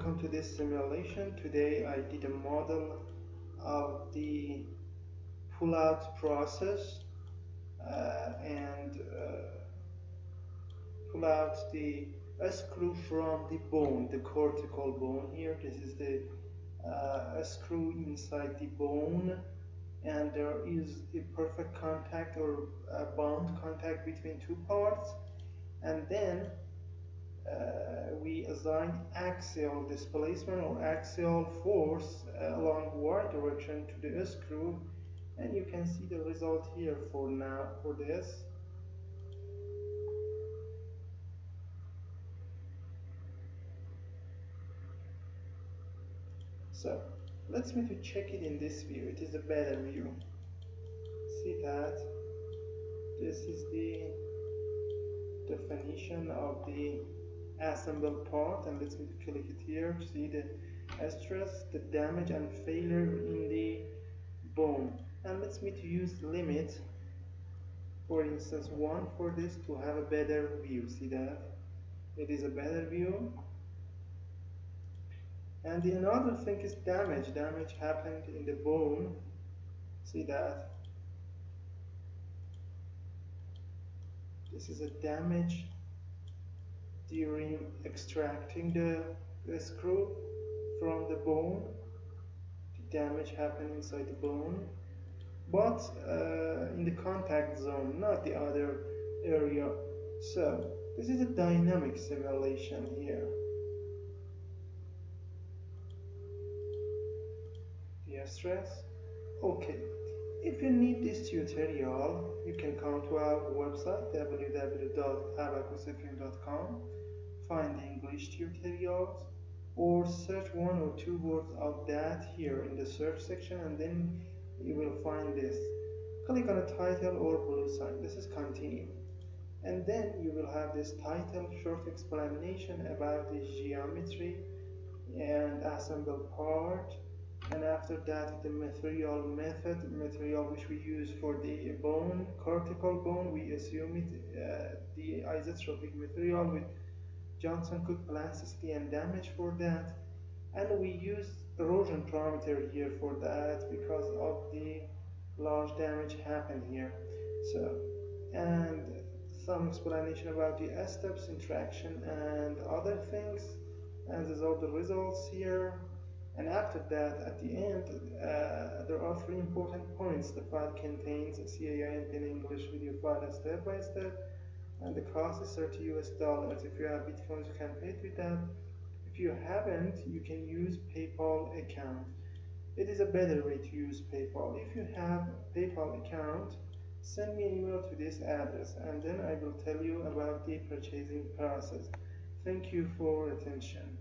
welcome to this simulation. Today I did a model of the pull-out process and pull out the screw from the bone, the cortical bone here. This is the screw inside the bone, and there is a perfect contact or a bond contact between two parts, and then we assign axial displacement or axial force along y direction to the screw, and you can see the result here for now for this. So let's me to check it in this view. It is a better view. See that this is the definition of the assembled part, and let's me to click it here. See the stress, the damage and failure in the bone, and let's me to use limit, for instance 1 for this to have a better view. See that it is a better view. And the another thing is damage happened in the bone. See that this is a damage during extracting the screw from the bone. The damage happened inside the bone, but in the contact zone, not the other area. So this is a dynamic simulation here. The stress. Okay, if you need this tutorial, you can come to our website www.abaqusfm.com, find the English tutorials, or search one or two words of that here in the search section, and then you will find this. Click on a title or blue sign. This is continue, and then you will have this title, short explanation about the geometry and assemble part, and after that the material which we use for the bone, cortical bone. We assume it the isotropic material with Johnson-Cook plasticity and damage for that, and we use erosion parameter here for that because of the large damage happened here. So, and some explanation about the steps, interaction and other things, and these are the results here. And after that, at the end, there are 3 important points. The file contains a CAI in English video file step by step, and the cost is $30 US. If you have Bitcoins, you can pay it with that. If you haven't, you can use PayPal account. It is a better way to use PayPal. If you have a PayPal account, send me an email to this address, and then I will tell you about the purchasing process. Thank you for attention.